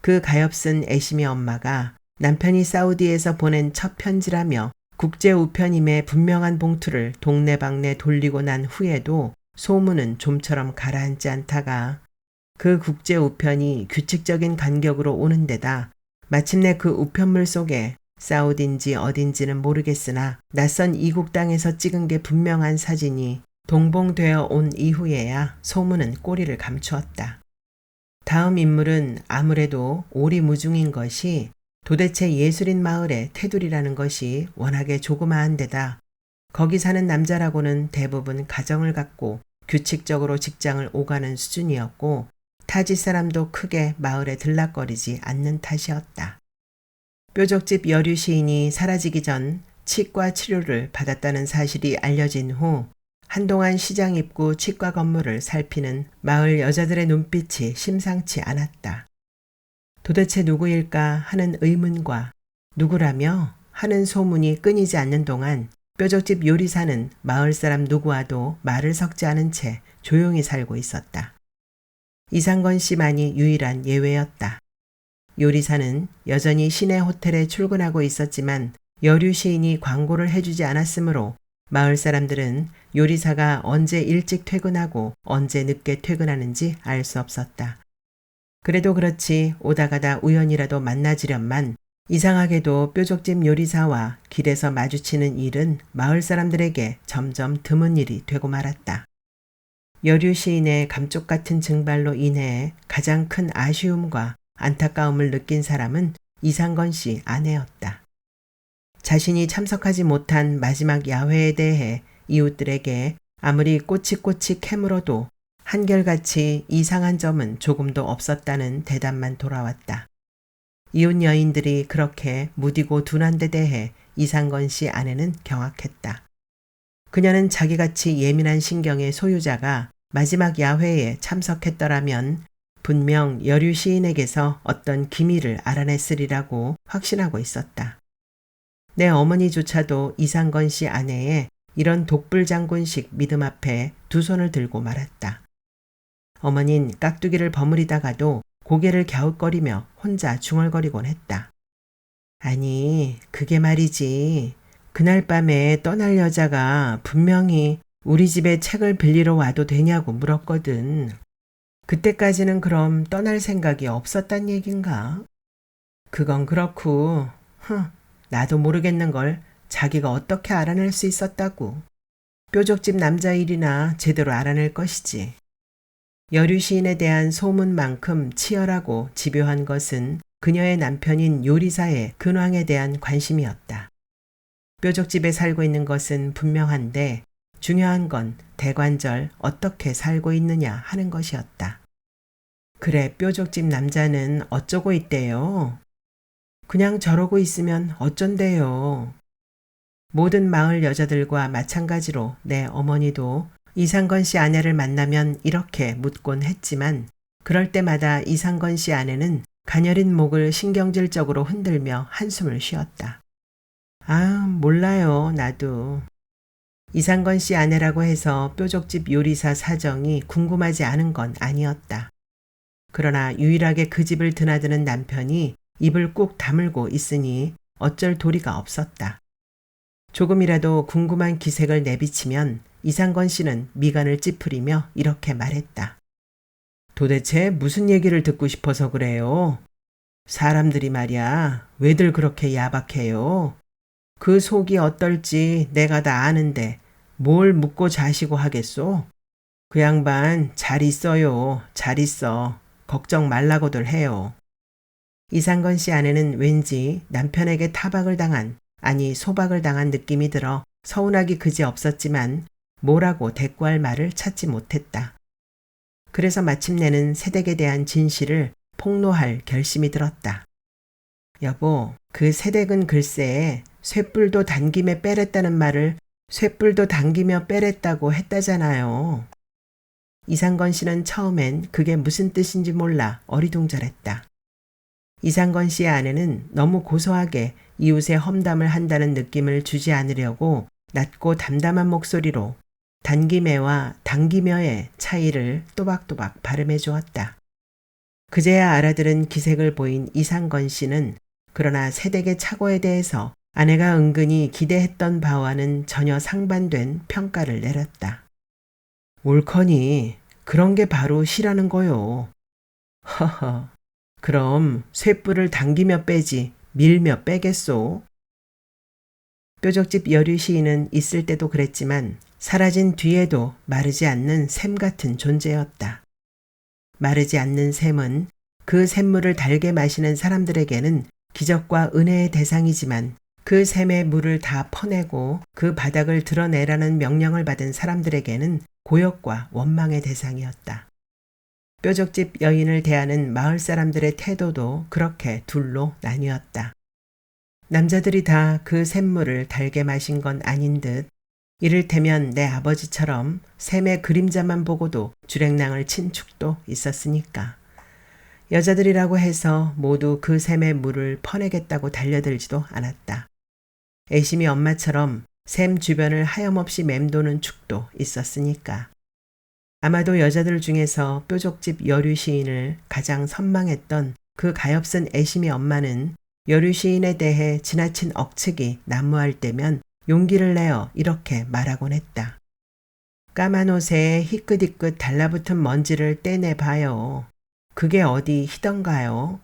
그 가엾은 애심이 엄마가 남편이 사우디에서 보낸 첫 편지라며 국제 우편임의 분명한 봉투를 동네방네 돌리고 난 후에도 소문은 좀처럼 가라앉지 않다가 그 국제 우편이 규칙적인 간격으로 오는 데다 마침내 그 우편물 속에 사우디인지 어딘지는 모르겠으나 낯선 이국 땅에서 찍은 게 분명한 사진이 동봉되어 온 이후에야 소문은 꼬리를 감추었다. 다음 인물은 아무래도 오리무중인 것이 도대체 예술인 마을의 테두리라는 것이 워낙에 조그마한 데다 거기 사는 남자라고는 대부분 가정을 갖고 규칙적으로 직장을 오가는 수준이었고 타지 사람도 크게 마을에 들락거리지 않는 탓이었다. 뾰족집 여류 시인이 사라지기 전 치과 치료를 받았다는 사실이 알려진 후 한동안 시장 입구 치과 건물을 살피는 마을 여자들의 눈빛이 심상치 않았다. 도대체 누구일까 하는 의문과 누구라며 하는 소문이 끊이지 않는 동안 뾰족집 요리사는 마을 사람 누구와도 말을 섞지 않은 채 조용히 살고 있었다. 이상건 씨만이 유일한 예외였다. 요리사는 여전히 시내 호텔에 출근하고 있었지만 여류 시인이 광고를 해주지 않았으므로 마을 사람들은 요리사가 언제 일찍 퇴근하고 언제 늦게 퇴근하는지 알 수 없었다. 그래도 그렇지 오다 가다 우연이라도 만나지련만 이상하게도 뾰족집 요리사와 길에서 마주치는 일은 마을 사람들에게 점점 드문 일이 되고 말았다. 여류 시인의 감쪽 같은 증발로 인해 가장 큰 아쉬움과 안타까움을 느낀 사람은 이상건 씨 아내였다. 자신이 참석하지 못한 마지막 야회에 대해 이웃들에게 아무리 꼬치꼬치 캐물어도 한결같이 이상한 점은 조금도 없었다는 대답만 돌아왔다. 이웃 여인들이 그렇게 무디고 둔한 데 대해 이상건 씨 아내는 경악했다. 그녀는 자기같이 예민한 신경의 소유자가 마지막 야회에 참석했더라면 분명 여류 시인에게서 어떤 기밀을 알아냈으리라고 확신하고 있었다. 내 어머니조차도 이상건 씨 아내의 이런 독불장군식 믿음 앞에 두 손을 들고 말았다. 어머닌 깍두기를 버무리다가도 고개를 갸웃거리며 혼자 중얼거리곤 했다. 아니, 그게 말이지. 그날 밤에 떠날 여자가 분명히 우리 집에 책을 빌리러 와도 되냐고 물었거든. 그때까지는 그럼 떠날 생각이 없었단 얘긴가? 그건 그렇고, 나도 모르겠는 걸 자기가 어떻게 알아낼 수 있었다고. 뾰족집 남자 일이나 제대로 알아낼 것이지. 여류 시인에 대한 소문만큼 치열하고 집요한 것은 그녀의 남편인 요리사의 근황에 대한 관심이었다. 뾰족집에 살고 있는 것은 분명한데 중요한 건 대관절 어떻게 살고 있느냐 하는 것이었다. 그래, 뾰족집 남자는 어쩌고 있대요. 그냥 저러고 있으면 어쩐대요. 모든 마을 여자들과 마찬가지로 내 어머니도 이상건 씨 아내를 만나면 이렇게 묻곤 했지만 그럴 때마다 이상건 씨 아내는 가녀린 목을 신경질적으로 흔들며 한숨을 쉬었다. 아, 몰라요, 나도. 이상건 씨 아내라고 해서 뾰족집 요리사 사정이 궁금하지 않은 건 아니었다. 그러나 유일하게 그 집을 드나드는 남편이 입을 꾹 다물고 있으니 어쩔 도리가 없었다. 조금이라도 궁금한 기색을 내비치면 이상건 씨는 미간을 찌푸리며 이렇게 말했다. 도대체 무슨 얘기를 듣고 싶어서 그래요? 사람들이 말이야, 왜들 그렇게 야박해요? 그 속이 어떨지 내가 다 아는데 뭘 묻고 자시고 하겠소? 그 양반 잘 있어요. 잘 있어. 걱정 말라고들 해요. 이상건 씨 아내는 왠지 남편에게 타박을 당한, 아니 소박을 당한 느낌이 들어 서운하기 그지 없었지만 뭐라고 대꾸할 말을 찾지 못했다. 그래서 마침내는 새댁에 대한 진실을 폭로할 결심이 들었다. 여보, 그 새댁은 글쎄 쇳불도 당김에 빼랬다는 말을 쇳불도 당기며 빼랬다고 했다잖아요. 이상건 씨는 처음엔 그게 무슨 뜻인지 몰라 어리둥절했다. 이상건 씨의 아내는 너무 고소하게 이웃에 험담을 한다는 느낌을 주지 않으려고 낮고 담담한 목소리로 단기매와 당기며의 차이를 또박또박 발음해 주었다. 그제야 알아들은 기색을 보인 이상건 씨는 그러나 새댁의 착오에 대해서 아내가 은근히 기대했던 바와는 전혀 상반된 평가를 내렸다. 옳거니 그런 게 바로 시라는 거요. 허허, 그럼 쇳불을 당기며 빼지 밀며 빼겠소? 뾰족집 여류 시인은 있을 때도 그랬지만 사라진 뒤에도 마르지 않는 샘 같은 존재였다. 마르지 않는 샘은 그 샘물을 달게 마시는 사람들에게는 기적과 은혜의 대상이지만 그 샘의 물을 다 퍼내고 그 바닥을 드러내라는 명령을 받은 사람들에게는 고역과 원망의 대상이었다. 뾰족집 여인을 대하는 마을 사람들의 태도도 그렇게 둘로 나뉘었다. 남자들이 다 그 샘물을 달게 마신 건 아닌 듯 이를테면 내 아버지처럼 샘의 그림자만 보고도 주랭랑을 친 축도 있었으니까. 여자들이라고 해서 모두 그 샘의 물을 퍼내겠다고 달려들지도 않았다. 애심이 엄마처럼 샘 주변을 하염없이 맴도는 축도 있었으니까. 아마도 여자들 중에서 뾰족집 여류 시인을 가장 선망했던 그 가엾은 애심이 엄마는 여류 시인에 대해 지나친 억측이 난무할 때면 용기를 내어 이렇게 말하곤 했다. 까만 옷에 희끗희끗 달라붙은 먼지를 떼내봐요. 그게 어디 희던가요?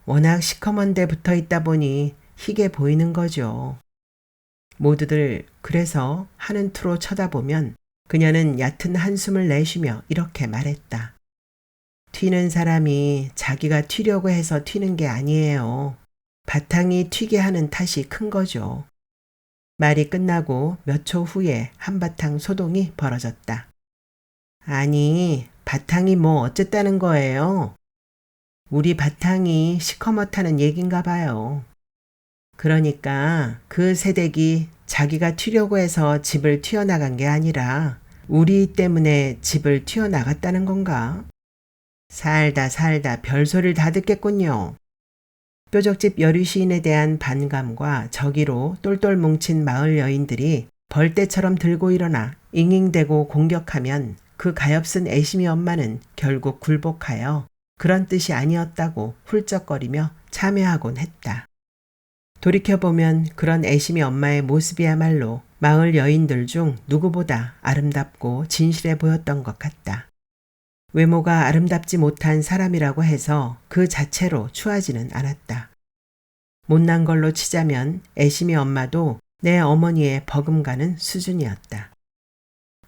워낙 시커먼 데 붙어 있다 보니 희게 보이는 거죠. 모두들 그래서 하는 투로 쳐다보면 그녀는 얕은 한숨을 내쉬며 이렇게 말했다. 튀는 사람이 자기가 튀려고 해서 튀는 게 아니에요. 바탕이 튀게 하는 탓이 큰 거죠. 말이 끝나고 몇 초 후에 한바탕 소동이 벌어졌다. 아니, 바탕이 뭐 어쨌다는 거예요? 우리 바탕이 시커멓다는 얘긴가 봐요. 그러니까 그 새댁이 자기가 튀려고 해서 집을 튀어나간 게 아니라 우리 때문에 집을 튀어나갔다는 건가? 살다 별소리를 다 듣겠군요. 뾰족집 여류 시인에 대한 반감과 저기로 똘똘 뭉친 마을 여인들이 벌떼처럼 들고 일어나 잉잉대고 공격하면 그 가엾은 애심이 엄마는 결국 굴복하여 그런 뜻이 아니었다고 훌쩍거리며 참여하곤 했다. 돌이켜보면 그런 애심이 엄마의 모습이야말로 마을 여인들 중 누구보다 아름답고 진실해 보였던 것 같다. 외모가 아름답지 못한 사람이라고 해서 그 자체로 추하지는 않았다. 못난 걸로 치자면 애심이 엄마도 내 어머니의 버금가는 수준이었다.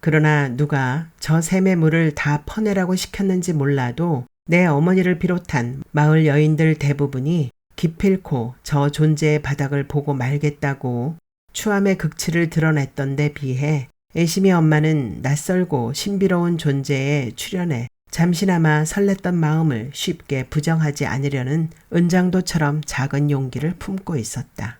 그러나 누가 저 샘의 물을 다 퍼내라고 시켰는지 몰라도 내 어머니를 비롯한 마을 여인들 대부분이 기필코 저 존재의 바닥을 보고 말겠다고 추함의 극치를 드러냈던 데 비해 애심이 엄마는 낯설고 신비로운 존재의 출현에 잠시나마 설렜던 마음을 쉽게 부정하지 않으려는 은장도처럼 작은 용기를 품고 있었다.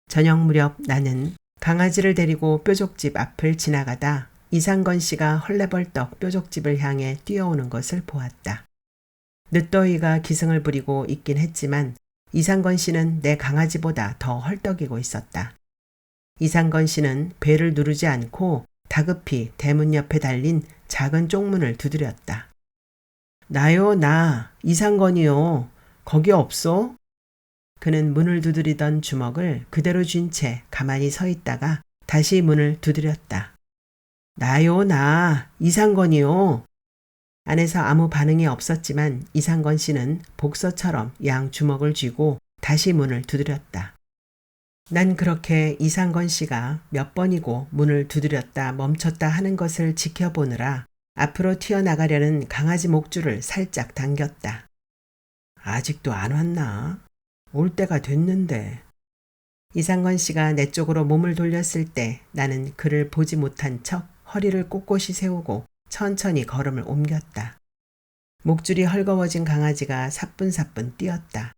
저녁 무렵 나는 강아지를 데리고 뾰족집 앞을 지나가다 이상건 씨가 헐레벌떡 뾰족집을 향해 뛰어오는 것을 보았다. 늦더위가 기승을 부리고 있긴 했지만 이상건 씨는 내 강아지보다 더 헐떡이고 있었다. 이상건 씨는 배를 누르지 않고 다급히 대문 옆에 달린 작은 쪽문을 두드렸다. 나요, 나. 이상건이요. 거기 없어? 그는 문을 두드리던 주먹을 그대로 쥔 채 가만히 서 있다가 다시 문을 두드렸다. 나요, 나. 이상건이요. 안에서 아무 반응이 없었지만 이상건 씨는 복서처럼 양 주먹을 쥐고 다시 문을 두드렸다. 난 그렇게 이상건 씨가 몇 번이고 문을 두드렸다 멈췄다 하는 것을 지켜보느라 앞으로 튀어나가려는 강아지 목줄을 살짝 당겼다. 아직도 안 왔나? 올 때가 됐는데. 이상건 씨가 내 쪽으로 몸을 돌렸을 때 나는 그를 보지 못한 척 허리를 꼿꼿이 세우고 천천히 걸음을 옮겼다. 목줄이 헐거워진 강아지가 사뿐사뿐 뛰었다.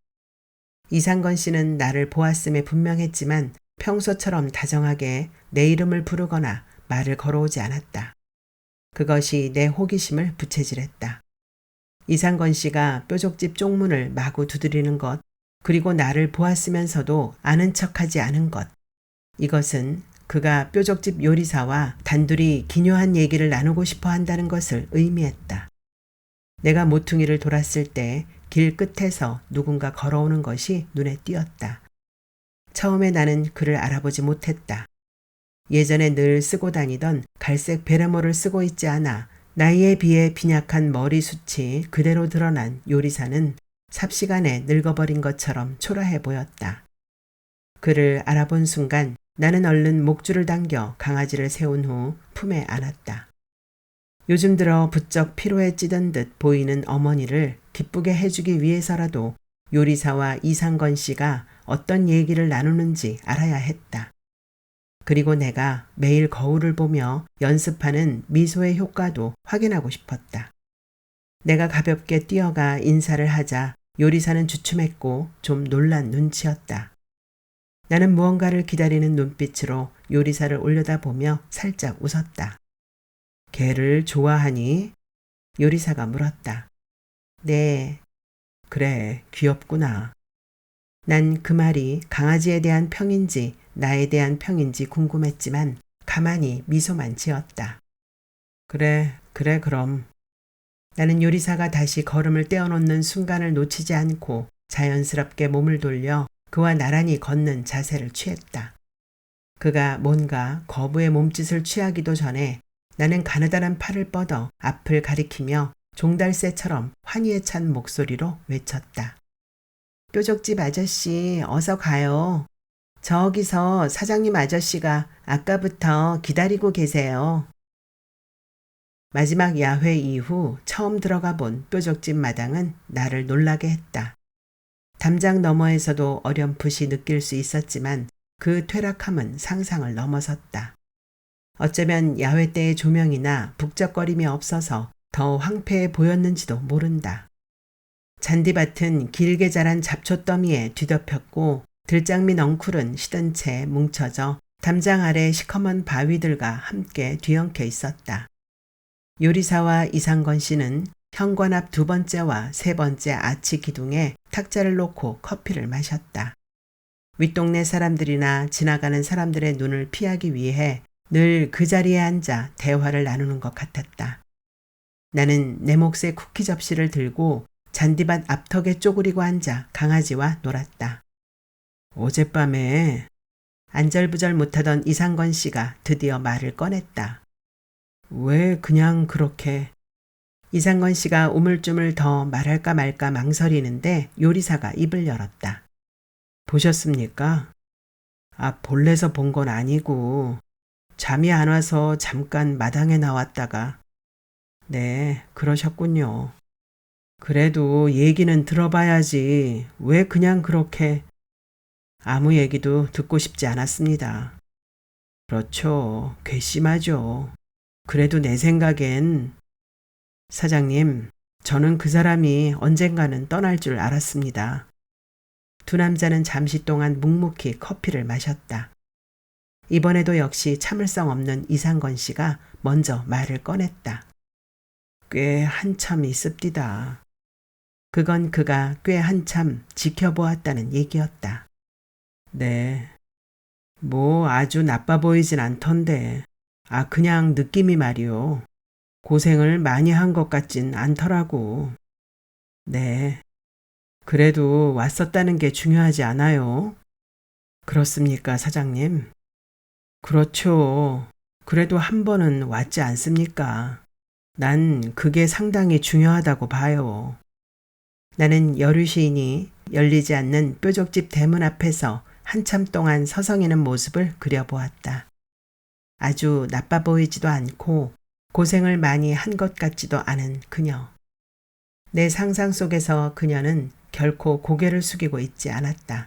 이상건 씨는 나를 보았음에 분명했지만 평소처럼 다정하게 내 이름을 부르거나 말을 걸어오지 않았다. 그것이 내 호기심을 부채질했다. 이상건 씨가 뾰족집 쪽문을 마구 두드리는 것, 그리고 나를 보았으면서도 아는 척하지 않은 것. 이것은 그가 뾰족집 요리사와 단둘이 기묘한 얘기를 나누고 싶어 한다는 것을 의미했다. 내가 모퉁이를 돌았을 때 길 끝에서 누군가 걸어오는 것이 눈에 띄었다. 처음에 나는 그를 알아보지 못했다. 예전에 늘 쓰고 다니던 갈색 베레모를 쓰고 있지 않아 나이에 비해 빈약한 머리숱이 그대로 드러난 요리사는 삽시간에 늙어버린 것처럼 초라해 보였다. 그를 알아본 순간 나는 얼른 목줄을 당겨 강아지를 세운 후 품에 안았다. 요즘 들어 부쩍 피로에 찌든 듯 보이는 어머니를 기쁘게 해주기 위해서라도 요리사와 이상건 씨가 어떤 얘기를 나누는지 알아야 했다. 그리고 내가 매일 거울을 보며 연습하는 미소의 효과도 확인하고 싶었다. 내가 가볍게 뛰어가 인사를 하자 요리사는 주춤했고 좀 놀란 눈치였다. 나는 무언가를 기다리는 눈빛으로 요리사를 올려다보며 살짝 웃었다. 개를 좋아하니? 요리사가 물었다. 네. 그래, 귀엽구나. 난 그 말이 강아지에 대한 평인지 나에 대한 평인지 궁금했지만 가만히 미소만 지었다. 그래, 그럼. 나는 요리사가 다시 걸음을 떼어놓는 순간을 놓치지 않고 자연스럽게 몸을 돌려 그와 나란히 걷는 자세를 취했다. 그가 뭔가 거부의 몸짓을 취하기도 전에 나는 가느다란 팔을 뻗어 앞을 가리키며 종달새처럼 환희에 찬 목소리로 외쳤다. 뾰족집 아저씨, 어서 가요. 저기서 사장님 아저씨가 아까부터 기다리고 계세요. 마지막 야회 이후 처음 들어가 본 뾰족집 마당은 나를 놀라게 했다. 담장 너머에서도 어렴풋이 느낄 수 있었지만 그 퇴락함은 상상을 넘어섰다. 어쩌면 야외 때의 조명이나 북적거림이 없어서 더 황폐해 보였는지도 모른다. 잔디밭은 길게 자란 잡초더미에 뒤덮였고 들장미 넝쿨은 시든 채 뭉쳐져 담장 아래 시커먼 바위들과 함께 뒤엉켜 있었다. 요리사와 이상건 씨는 현관 앞 두 번째와 세 번째 아치 기둥에 탁자를 놓고 커피를 마셨다. 윗동네 사람들이나 지나가는 사람들의 눈을 피하기 위해 늘 그 자리에 앉아 대화를 나누는 것 같았다. 나는 내 몫의 쿠키 접시를 들고 잔디밭 앞턱에 쪼그리고 앉아 강아지와 놀았다. 어젯밤에 안절부절 못하던 이상건 씨가 드디어 말을 꺼냈다. 왜 그냥 그렇게. 이상건 씨가 우물쭈물 더 말할까 말까 망설이는데 요리사가 입을 열었다. 보셨습니까? 볼래서 본 건 아니고 잠이 안 와서 잠깐 마당에 나왔다가. 네, 그러셨군요. 그래도 얘기는 들어봐야지. 왜 그냥 그렇게. 아무 얘기도 듣고 싶지 않았습니다. 그렇죠. 괘씸하죠. 그래도 내 생각엔. 사장님, 저는 그 사람이 언젠가는 떠날 줄 알았습니다. 두 남자는 잠시 동안 묵묵히 커피를 마셨다. 이번에도 역시 참을성 없는 이상건 씨가 먼저 말을 꺼냈다. 꽤 한참 있습디다. 그건 그가 꽤 한참 지켜보았다는 얘기였다. 네. 뭐 아주 나빠 보이진 않던데. 그냥 느낌이 말이요. 고생을 많이 한 것 같진 않더라고. 네. 그래도 왔었다는 게 중요하지 않아요? 그렇습니까, 사장님? 그렇죠. 그래도 한 번은 왔지 않습니까? 난 그게 상당히 중요하다고 봐요. 나는 여류 시인이 열리지 않는 뾰족집 대문 앞에서 한참 동안 서성이는 모습을 그려보았다. 아주 나빠 보이지도 않고 고생을 많이 한 것 같지도 않은 그녀. 내 상상 속에서 그녀는 결코 고개를 숙이고 있지 않았다.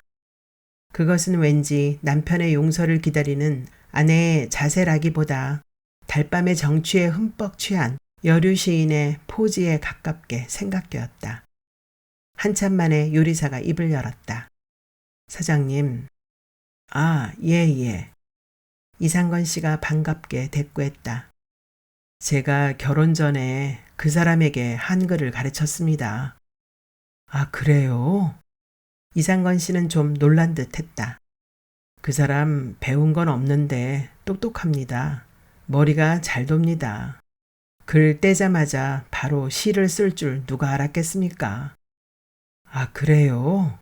그것은 왠지 남편의 용서를 기다리는 아내의 자세라기보다 달밤의 정취에 흠뻑 취한 여류 시인의 포즈에 가깝게 생각되었다. 한참 만에 요리사가 입을 열었다. 사장님. 예. 이상건 씨가 반갑게 대꾸했다. 제가 결혼 전에 그 사람에게 한글을 가르쳤습니다. 그래요? 이상건 씨는 좀 놀란 듯 했다. 그 사람 배운 건 없는데 똑똑합니다. 머리가 잘 돕니다. 글 떼자마자 바로 시를 쓸 줄 누가 알았겠습니까? 그래요?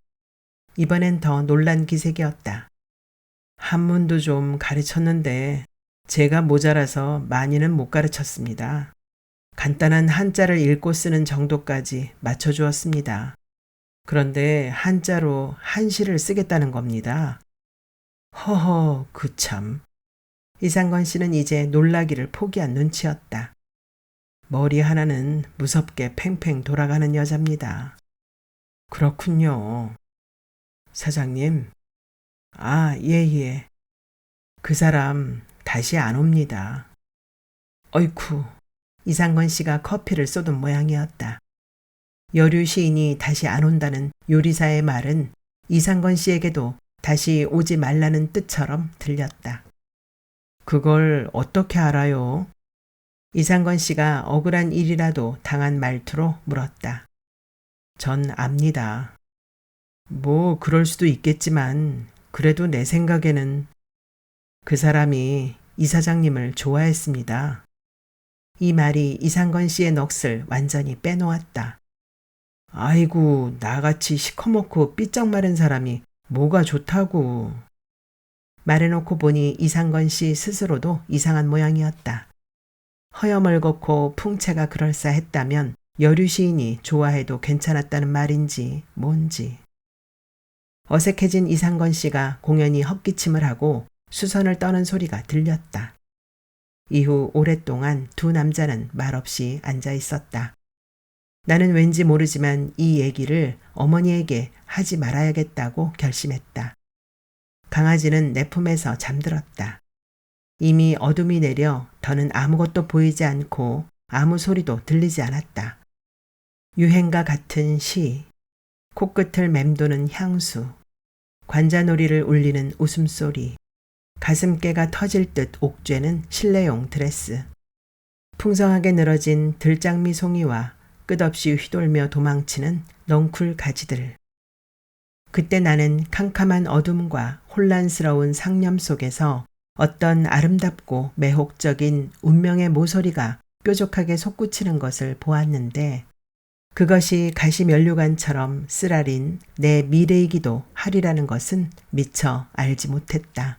이번엔 더 놀란 기색이었다. 한문도 좀 가르쳤는데 제가 모자라서 많이는 못 가르쳤습니다. 간단한 한자를 읽고 쓰는 정도까지 맞춰주었습니다. 그런데 한자로 한시를 쓰겠다는 겁니다. 허허, 그참. 이상건 씨는 이제 놀라기를 포기한 눈치였다. 머리 하나는 무섭게 팽팽 돌아가는 여자입니다. 그렇군요. 사장님. 예. 그 사람 다시 안 옵니다. 어이쿠. 이상건 씨가 커피를 쏟은 모양이었다. 여류 시인이 다시 안 온다는 요리사의 말은 이상건 씨에게도 다시 오지 말라는 뜻처럼 들렸다. 그걸 어떻게 알아요? 이상건 씨가 억울한 일이라도 당한 말투로 물었다. 전 압니다. 뭐 그럴 수도 있겠지만 그래도 내 생각에는 그 사람이 이 사장님을 좋아했습니다. 이 말이 이상건 씨의 넋을 완전히 빼놓았다. 아이고, 나같이 시커멓고 삐쩍 마른 사람이 뭐가 좋다고. 말해놓고 보니 이상건 씨 스스로도 이상한 모양이었다. 허여멀겋고 풍채가 그럴싸했다면 여류 시인이 좋아해도 괜찮았다는 말인지 뭔지. 어색해진 이상건 씨가 공연히 헛기침을 하고 수선을 떠는 소리가 들렸다. 이후 오랫동안 두 남자는 말없이 앉아 있었다. 나는 왠지 모르지만 이 얘기를 어머니에게 하지 말아야겠다고 결심했다. 강아지는 내 품에서 잠들었다. 이미 어둠이 내려 더는 아무것도 보이지 않고 아무 소리도 들리지 않았다. 유행과 같은 시, 코끝을 맴도는 향수, 관자놀이를 울리는 웃음소리, 가슴깨가 터질 듯 옥죄는 실내용 드레스, 풍성하게 늘어진 들장미 송이와 끝없이 휘돌며 도망치는 넝쿨 가지들. 그때 나는 캄캄한 어둠과 혼란스러운 상념 속에서 어떤 아름답고 매혹적인 운명의 모서리가 뾰족하게 솟구치는 것을 보았는데 그것이 가시면류관처럼 쓰라린 내 미래이기도 하리라는 것은 미처 알지 못했다.